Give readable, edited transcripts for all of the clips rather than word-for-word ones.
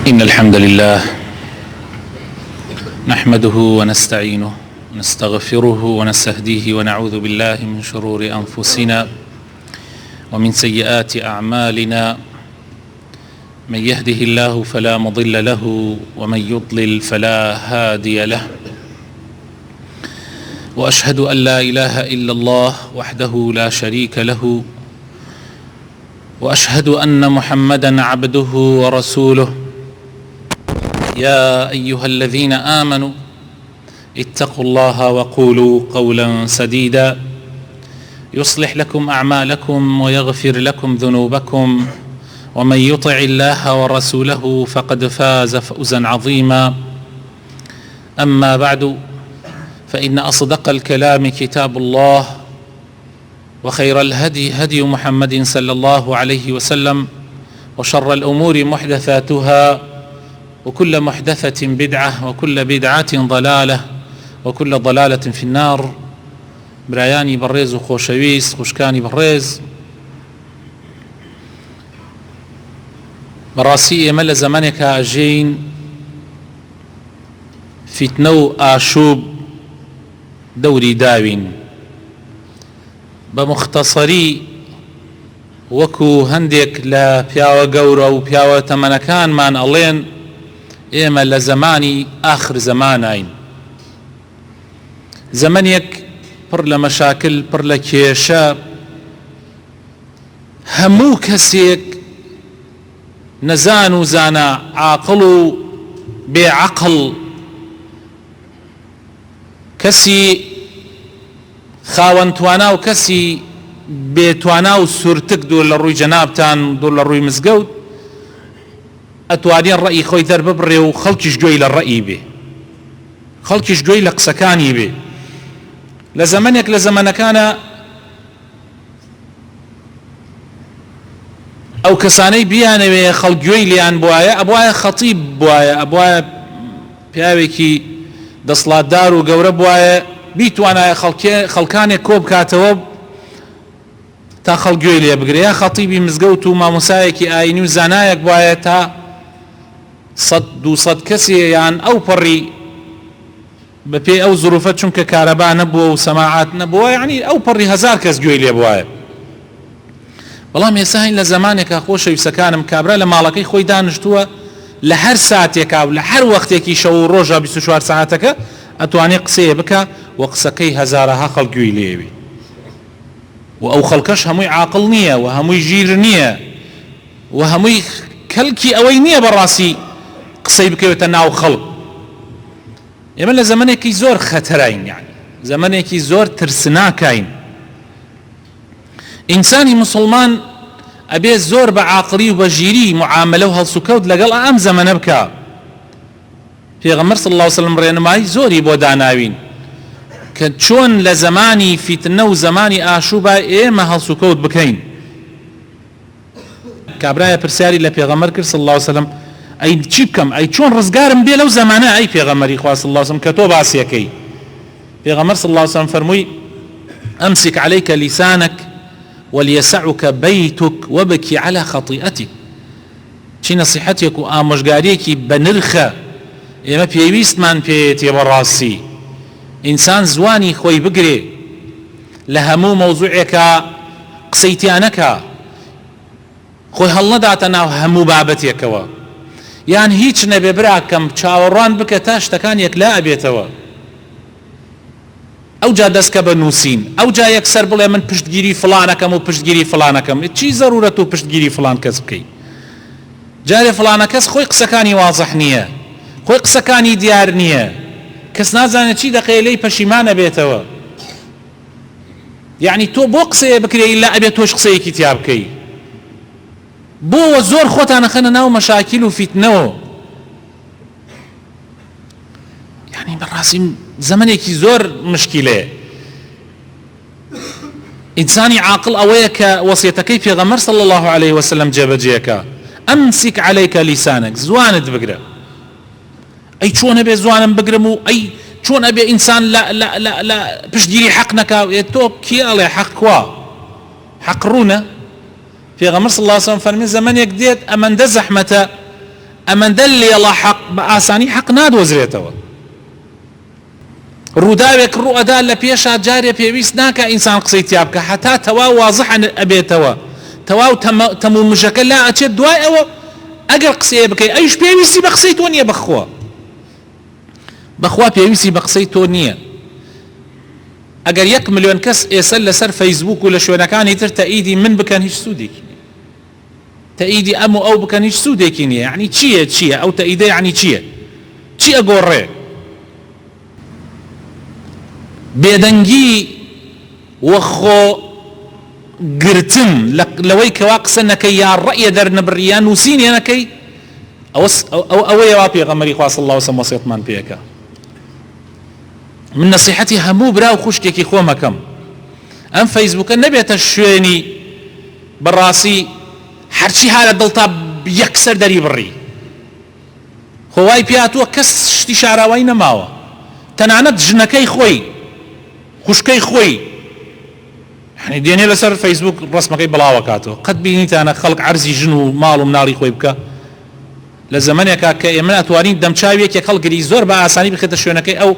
إن الحمد لله نحمده ونستعينه ونستغفره ونستهديه ونعوذ بالله من شرور أنفسنا ومن سيئات أعمالنا. من يهده الله فلا مضل له ومن يضلل فلا هادي له، وأشهد أن لا إله إلا الله وحده لا شريك له، وأشهد أن محمدا عبده ورسوله. يا أيها الذين آمنوا اتقوا الله وقولوا قولا سديدا يصلح لكم أعمالكم ويغفر لكم ذنوبكم، ومن يطع الله ورسوله فقد فاز فوزا عظيما. أما بعد، فإن أصدق الكلام كتاب الله، وخير الهدي هدي محمد صلى الله عليه وسلم، وشر الأمور محدثاتها، وكل محدثة بدعة، وكل بدعة ضلالة، وكل ضلالة في النار. برایانی بەڕێز و خۆشەویست، خوشکانی بەڕێز، بەڕاستی ئێمە لە زەمانێکە ئاژین فیتنە و ئاشوب دەوری داوین. بە مختصری وەکو هەندێک لە پیاوە گەورە و پیاوە تەمەنەکانمان ئەڵێن، ئێمە لە زەمانی ئاخر زەمانین، زەمانێک پڕ لە مەشاکل، پڕ لە کێشە. هەموو کەسێک نەزان و زانا، عاقڵ و بێعەقڵ، کەسی خاوەن توانا و کەسی بێتوانا و سورتک دوور لە ڕووی جەنابتان، دوور لە ڕووی مزگەوت، ئەتوانێن ڕەئی خۆی دەرببڕێ و خەڵکیش گوێی لە ڕەئی بێ، خەڵکیش گوێی لە قسەکانی بێ. لە زەمانێک لە زەمانەکانە ئەو کەسانەی بیانەوێ خەڵگوێی لیان بواە، ئەبوایە خەتیب بواە، ئەبوایە پیاوێکی دەسڵاتدار و گەورە بواە، بیتوانایە خەڵکانێک کۆ بکاتەوە تا خەڵگوێی لێ بگرێ، یا خەتیبی مزگەوت و مامۆسایەکی ئاینی و زانایەک بواە تا 100-200 کەسێ یان ئەو پەڕی بەپێ ئەو زروفە، چونکە کارەبا نەبووە و سەماعات نەبووە، یعنی ئەو پەڕی 1000 کەس گوێی لێ بواە. بەڵام ئێستا هین لە زەمانێکە خۆشەویستەکانم، کابرا لە ماڵەکەی خۆی دانیشتووە، لە هەر ساتێکا و لە هەر وەختێکی شەو و ڕۆژە 24 ساعەتەکە ئەتوانێت قسەیە بکە و قسەکەی هەزارەها خەڵگوێی لێوێ. و ئەو خەڵکەش هەمووی عاقڵ نییە و هەمووی ژیر نییە و هەمووی کەلکی ئەوەی نییە بەڕاستی قسەی بکەوێتە ناو خەڵک. ئێمە لە زەمانێکی زۆر خەتەرین، یعنی زەمانێکی زۆر ترسناکین. ئینسانی مسلمان ئەبێ زۆر بە عاقڵی و بە ژیری معاملە و هەڵسوکەوت لەگەڵ ئەم زەمانە بکە. پێغەمبەر صلی الله علیه وسلم ڕێنمایی زۆری بۆ داناوین کە چۆن لە زەمانی فیتنە و زەمانی ئاشوبە ئێمە هەڵسوکەوت بکەین. کابرایە پرسیاری لە پێغەمبەر کرد صلی الله علیه وسلم، ئەی چی بکەم، ئەی چۆن ڕزگارم بێ لەو زەمانە، ئەی پێغەمبەری خوا صلی الله علیه وسلم، کە تۆ باسیەکەی. پێغەمبەر صلی الله علیه وسلم فەرمووی: ئەمسک عەلەیکە لیسانەک وليسعك بيتك وبكي على خطيئتك. چی نصیحەتێک و ئامۆژگاریەکی بەنرخە ئێمە پێویستمان پێیەتی بەڕاستی. ئینسان زوانی خۆی بگرێ لە هەموو مەوزوعێکە قسەی تیا نەکا، خۆی هەڵنەداتە ناو هەموو بابەتێکەوە، یان هیچ نەبێ براکەم چاوەڕوان بکە تا شتەکان یەکلا ئەبێتەوە. ئەو جا دەستکە بە نووسین، ئەو جا یەکسەر بڵێ من پشتگیری فڵانەکەم و پشتگیری فڵانەکەم. چی زەرورەت و پشتگیری فڵان کەس بکەی؟ جارێ فڵانە کەس خۆی قسەکانی وازح نییە، خۆی قسەکانی دیار نییە، کەس نازانێت چی دەقەیە لێی پەشیمانە بێتەوە. یعنی تۆ بۆ قسەیە بکرێ ئیلا ئەبێت تۆش قسەیەکی تیا بکەی. بۆ زۆر خۆتان ئەخەنە ناو مەشاکیل و فیتنەوە. یعنی بەڕاستی زەمانێکی زۆر مشکیلەیە. ئینسانی عاقڵ ئەوەیە کە وەسیەتەکەی پێغەمبەر صلی الله عليه وسلم جێبەجێکە: ئەمسک عەلەیکە لیسانەک، زوانت بگرە. ئەی چۆن ئەبێ زوانم بگرم و ئەی چۆن ئەبێ ئینسان لە پشتگیری حەق نەکا. تۆ کێ ئەڵێ حەق کوا؟ حەق ڕوونە. پێغەمبەر صلی الله علیه و سلم فەرمی زەمانێک دێت ئەمەندە زەحمەتە ئەمەندە لێڵە حەق بە ئاسانی حەق نادۆزرێتەوە. ڕووداوێک ڕوئەدا لە پێشا جارێ پێویست ناکە ئینسان قسەی تیا بکە هەتا تەواو وازح ئەبێتەوە، تەواو تەموو مژەکە لا ئەچێت دوای ئەوە ئەگەر قسەیە بکەی ئەیش پێویستی بە قسەی تۆ نییە. بەخوا پێویستی بە قسەی تۆ نییە. ئەگەر 1 ملیۆن کەس ئێستا لەسەر فەیسبوک و لە شوێنەکانی تر تەئیدی من بکەن هیچ سوودێکی نییە، تەئیدی ئەم و ئەو بکەن هیچ سوودێکی نییە. یعنی چییە ئەو تەئیدە یعنی چییە؟ چی ئەگۆڕێ؟ بێدەنگی وەخۆ گرتن لەوەی کەوا قسە نەکەی یا ڕەئیە دەرنەبڕی یا نووسینێ نەکەی، ئەوەیەوە پێغەمبەری خوا صلی الله علیه وسلم وەسیەتمان پێەکە. من نصیحەتی هەموو برا و خوشکێکی خۆمەکەم، ئەم فەیسبوکە نەبێتە شوێنی بەڕاستی هەرچی هارە دڵتا یەکسەر دەری بڕی. خۆوای پێهاتووە کەس شتی شاراوایی نەماوە، تەنانەت ژنەکەی خۆی خوشکەی خۆی يعني دێنێ لەسەر فەیسبوک ڕسمەکەی بڵاوە کاتەوە. قەت بینیتانە خەڵک عەرزی ژن و ماڵ و مناڵی خۆی بکە لە زەمانێکە کە ئێمە ناتوانین دەمچاویەکێک هەڵگری زۆر بە ئاسانی بخێتە شوێنەکەی ئەو،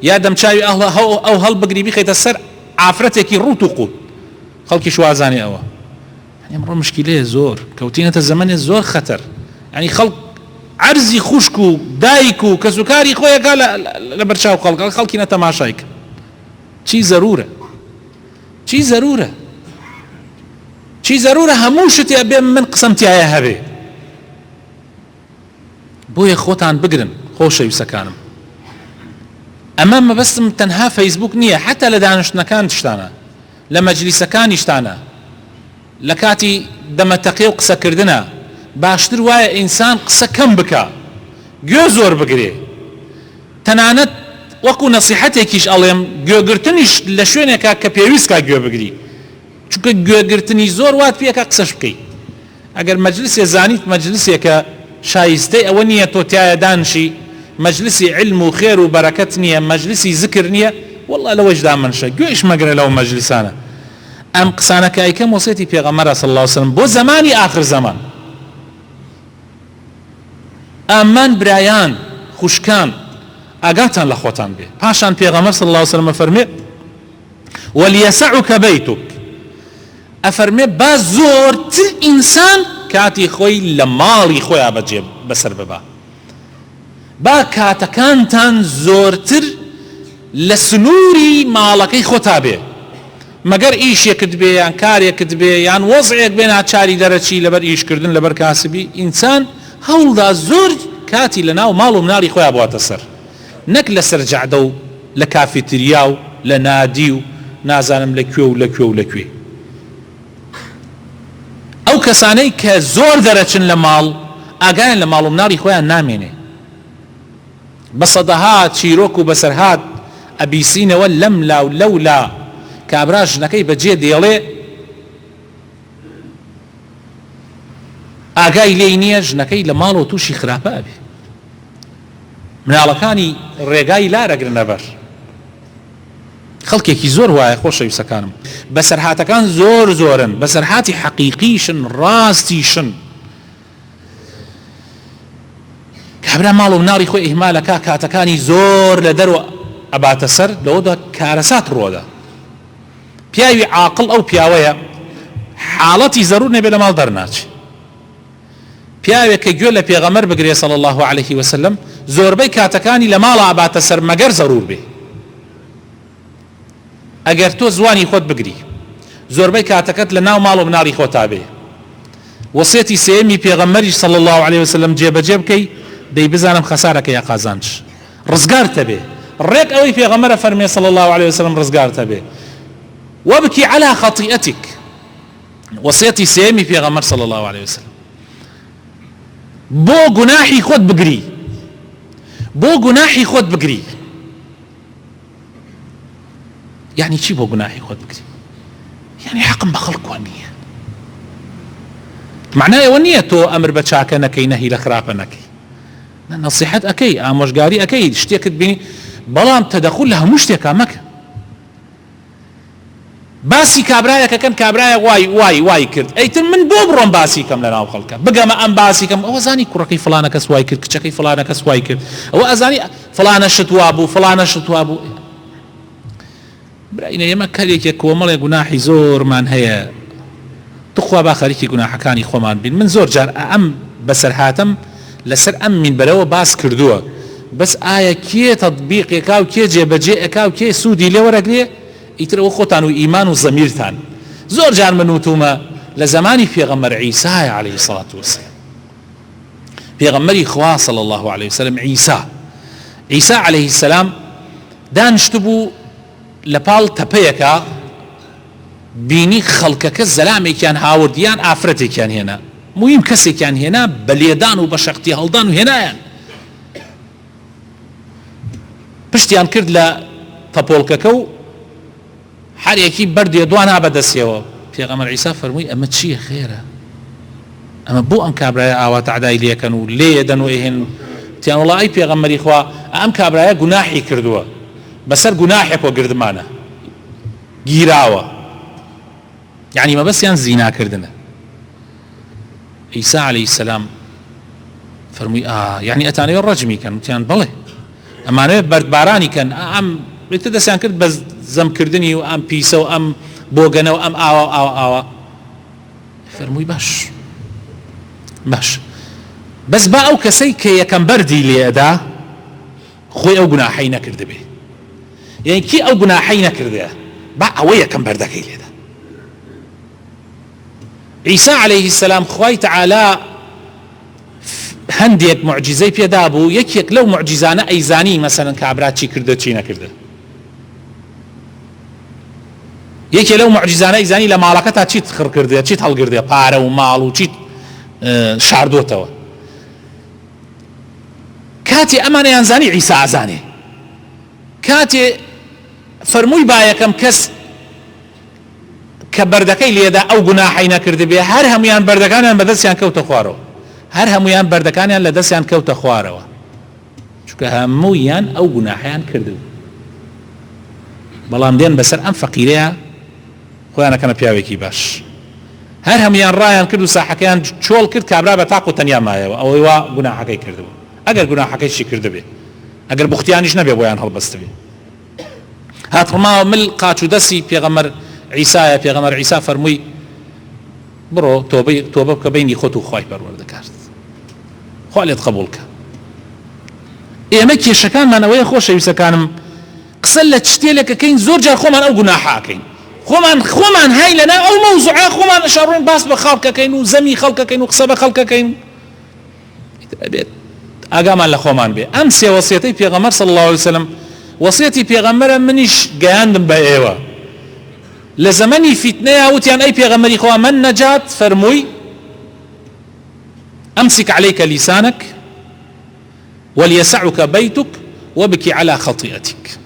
یا دەمچاوی ئەو هەڵبگری بخێتە سەر ئافرەتێکی ڕوت و قوت، خەڵکی شوازانی ئەوە. ئەمڕۆ مشکلەیە زۆر کەوتینەتە زەمانێ زۆر خەتەر. ینی خەڵک عەرزی خوشک و دایک و کەسوکاری خۆیەکە لە بەرچاو خەڵکی نەتەماشای کرد. چی زەرورە؟ چی زەرورە هەموو شتێ بێ من قسەم تایە هەبێ. بۆیە خۆتان بگرن خۆشەویستەکانم. ئەمە مەبەستم تەنها فەیسبوک نییە، حتا لە دانیشتنەکان تشتانە، لە مەجلیسەکانیشتانە، لە کاتی دەمەتەقێ و قسەکردنە باشتر وایە ئینسان قسە کەم بکە، گوێ زۆر بگرێ. تەنانەت وەکو نەسیحەتێکیش ئەڵێم گوێگرتنیش لە شوێنێکە کە پێویستکە گوێ بگری، چونکە گوێگرتنی زۆر وات پێکە قسەش بکەی. ئەگەر مەجلیسێ زانیت مەجلیسێکە شایستەی ئەوە نییە تۆ تایە دانشی، مەجلیسی علم و خێر و بەرەکەت نییە، مەجلیسی ذکر نییە، وەڵڵا لەوەش دامنشە گوێش مەگرە لەو مەجلیسانە. ئەم قسانەکە ئەیکەم وەسیەتی پێغەمبەرە صلی الله علیه وسلم بۆ زمانی آخر زەمان. ئەمان برایان خوشکان ئاگاتان لە خۆتان بێ. پاشان پێغەمبەر صلی الله علیه وسلم فەرمێ وەلیەسەعوکە بەیتوک، ئەفەرمێ با زۆرتر ئینسان کاتی خۆی لە ماڵی خۆیان بەجێ بەسەر ببا، با کاتەکانتان زۆرتر لە سنووری ماڵەکەی خۆتا بێ، مەگەر ئیشێکت بێ یان کارێکت بێ یان وەزعێک بێ ناچاری دەرەچی لەبەر ئیشکردن لەبەر کاسبی، ئینسان هەوڵدا زۆر کاتی لە ناو ماڵ و مناڵی خۆیان بواتە سەر، نەک لەسەر جەعدە و لە کافیتریا و لە نادی و نازانم لەکوێ و لەکوێ و لەکوێ. ئەو کەسانەی کە زۆر دەرەچن لە ماڵ ئاگایان لە ماڵ و مناڵی خۆیان نامێنێ، بە سەدەهات چیرۆک و بەسەرهات ئەبیسینەوە لەملا و لەولا کابرا ژنەکەی بەجێ دێڵێ ئاگای لێی نییە ژنەکەی لە ماڵ و تووشی خراپە ئەبێ، مناڵەکانی ڕێگای لارەگرن لەبەر. خەڵکێکی زۆر وایە خۆشەویستەکانم، بەسەرهاتەکان زۆر زۆرن، بەسەرهاتی حەقیقیشن ڕاستیشن. کابرا ماڵ و مناڵی خۆی ئیهمالەکە کاتەکانی زۆر لە دەرەوە ئەباتە سەر، لەوەدا کارەسات ڕۆدا. پیاوی عاقڵ ئەو پیاوەیە حاڵەتی زەرور نەبێ لە ماڵ دەرناچێ. پیاوێک کە گوێ لە پێغەمبەر بگرێ صلی الله علیه وسلم زۆربەی کاتەکانی لە ماڵە ئەباتە سەر مەگەر زەرور بێ. ئەگەر تۆ زوانی خۆت بگری زۆربەی کاتەکەت لە ناو ماڵ و مناڵی خۆتا بێ، وەسیەتی سێمی پێغەمبەری صلی الله علیه وسلم جێبەجێ بکەی، دەی بزانم خەسارەکە یا قازانج، ڕزگارتە بێ. ڕێک ئەوەی پێغەمبەرە فەرمێ صلی الله علیه وسلم ڕزگارتە بێ. وابكي على خطيئتك، وصيتي سيمي في غمر صلى الله عليه وسلم. بو گناحي خود بگري، بو گناحي خود بگري. يعني چی بو گناحي خود بگري؟ يعني حقم بخلق ونية، معناه ونية تو امر بچاك نكي نهي لخراپ نكي، نصيحت اكي اموشگاري اكي شتيكت بيني، بلام تدخل لها مشتكا مك باسی کابرایەکەکەن کابرایە وای کرد ئەیتر من بۆ بڕۆم باسی کەم لە ناو خەڵکە بگەمە ئەم باسی کەم ئەوە زانی کوڕەکەی فلانە کەس وای کرد کچەکەی فلانە کەس وای کرد ئەوە ئەزانی فلانە شتوا بوو فلانە شتوا بوو براینە ئێمە کەرێکێک کۆمەڵێ گوناحی زۆرمان هەیە تخوا با خەریکی گوناحەکانی خۆمان بین من زۆر جار ئەم بەسەرهاتم لەسەر ئەم مینبەرەوە باس کردووە بەس ئایا کێ تەطبیقێکا و کێ جێبەجێئەکا و کێ سوودی لێ وەرەگرێ ئیترەوە خۆتان و ئیمان و زەمیرتان زۆر جار من وتومە لە زمانی پێغەمبەر عیسایە عەلەیهی سەڵات وەسەلام پێغەمبەری خوا صلی الله علیه وسلم عیسا عەلەیهی سەلام دانیشتبوو لە پاڵ تەپەیەکە بینی خەڵکەکە زەلامێکیان هاوردیان ئافرەتێکیان هێنا مهم کەسێکیان هێنا بە لێدان و بە شەقتی هەڵدان و هێنایان پشتیان کرد لە تەپۆڵکەکە و هەرێکی بەردێ دوانا بەدەستیەوە پێغەمبەر عیسا فەرمووی ئەمە چییە خێرە ئەمە بۆ ئەم کابرایە ئاوا تەعدای لێکەن و لێدەن و ئێهێن تیان وڵا ئەی پێغەمبەری خوا ئەم کابرایە گوناحی کردووە بەسەر گوناحێکەوە گردمانە گیراوە یعنی مەبەستیان زیناکردنە عیسا عەلەیهی سەلام فەرمووی یعنی ئەتانەوێت ڕەجمی کەن وتیان بەڵێ ئەمانەوێت بەردبارانی کەن ئەم ڕێتە دەستیان کرد بە زەمکردنی و ئەم پیسە و ئەم بۆگەنە و ئەم ئاوا فەرمووی باش بەس با ئەو کەسەی کە یەکەم بەردی لێدا خۆی ئەو گوناحەی نەکرد بێ یعنی کی ئەو گوناحەی نەکردێ با ئەوە یەکەم بەردەکەی لێدا عیسا عەلەیهی سەلام خوای تەعالا هەندێک معجزەی پێدا بوو یەکێک لەو معجزانە ئەیزانی مەسەلەن کابرا چی کردە چی نەکردە یەکێ لەو معجزانە ئەیزانی لە ماڵەکە تا چیت خڕ کردێ چیت هەڵگردێ پارە و ماڵ و چیت شاردۆتەوە کاتێ ئەمانەیان زانی عیسا ئازانێ کاتێ فەرمووی با یەکەم کەس کە بەردەکەی لێدا ئەو گوناحەی نەکرد بێ هەر هەمویان بەردەکانیان بەدەستیان کەوتە خوارەوە هەر هەمویان بەردەکانیان لە دەستیان کەوتە خوارەوە چونکە هەموویان ئەو گوناحیان کردو بەڵام دێن بەسەر ئەم فەقیرەیە خۆیان ئەکەنە پیاوێکی باش هەر هەمویان ڕایان کرد و ساحەکەیان چۆڵ کرد کابرا بە تاق و تەنیا مایەوە ئەوەی وا گوناحەکەی کردبوو ئەگەر گوناحەکەیشی کردبێ ئەگەر بوختیانیش نەبێ بۆیان هەڵبەست بێ هاتڕماوە مل قاچ و دەستی پێغەمبەر عیسایە پێغەمبەر عیسا فەرمووی بڕۆ تۆبە بکە بینی خۆت و خوای پەروەردگار خوا لێت قبوڵ کە ئێمە کێشەکانمانەوەیە خۆشەویستەکانم قسە لە شتێکەکەین زۆر جار خۆمان ئەو گوناحاکەین خۆمان های لەنا ئەو مەوزوعە خۆمان ئەشاڕۆین باس بە خەڵکەکەین و زەمی خەڵکەکەین و قسە بە خەڵکەکەین ئاگامان لە خۆمان بێ ئەم سێ وەسیەتەی پێغەمبەر صلی الله علیه وسلم وەسیەتی پێغەمبەرە منیش گەیاندم بە ئێوە لە زەمەنی فیتنەیە وتیان ئەی پێغەمبەری خوا من نەجات فەرمووی أمسك عليك لسانك وليسعك بيتك وابكي على خطيئتك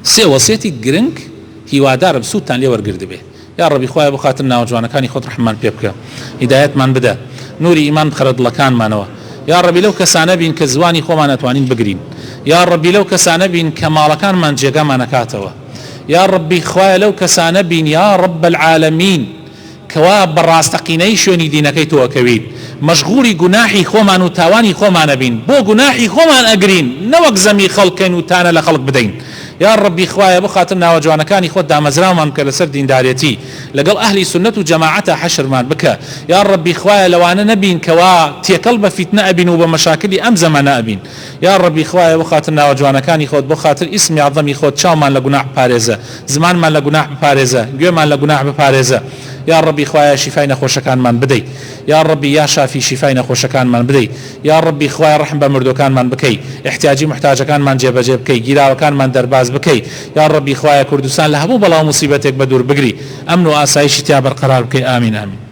سێ وەسیەتی گرنگ هیوادارم سوودتان لێ وەرگرت بێ یا ڕەبی خوایە بۆ خاتر ناوجوانەکانی خۆت ڕەحمان پێ بکە هیدایەتمان بدە نوری ئیمان بخەرە دڵەکانمانەوە یا ڕەبی لەو کەسانە بین کە زوانی خۆمان نەتوانین بگرین یا ڕەبی لەو کەسانە بین کە ماڵەکانمان جێگامان نەکاتەوە یا ڕەبی خوایە لەو کەسانە بین یا ڕەب العالەمین کەوا بەڕاستەقینەی شوێنی دینەکەی تۆکەوین مەشغوڵی گوناحی خۆمان و تاوانی خۆمانە بین بۆ گوناحی خۆمان ئەگرین نەوەک زەمی خەڵکەین و تانە لە خەڵک بدەین یا ڕەبی خوایە بۆ خاتر ناوەجوانەکانی خۆت دامەزراومان بکە لەسەر دیندارێتی لەگەڵ ئەهلی سونەت و جەماعەتە حەشرمان بکە یا ڕەبی خوایە لەوانە نەبین کەوا تێکەڵ بە فیتنە ئەبین و بە مەشاکلی ئەم زەمانە ئەبین یا ڕەبی خوایە بۆ خاتر ناوەجوانەکانی خۆت بۆ خاتر ئیسمی عەظەمی خۆت چاومان لە گوناح بپارێزە زمانمان لە گوناح بپارێزە گوێمان لە گوناح بپارێزە یا ڕەبی خوایە شیفای نەخۆشەکانمان بدەی یا ڕەبی یا شافی شیفای نەخۆشەکانمان بدەی یا ڕەبی خوایە ڕەحم بە مردوەکانمان بکەی احتیاجی محتاجەکانمان جێبەجێ بکەی گیراوەکانمان دەرباز بکەی یا ڕەبی خوایە کوردستان لە هەموو بەڵاو موسیبەتێک بە دوور بگری ئەمن و ئاسایشی تیا بەرقەرار بکەی ئامین ئامین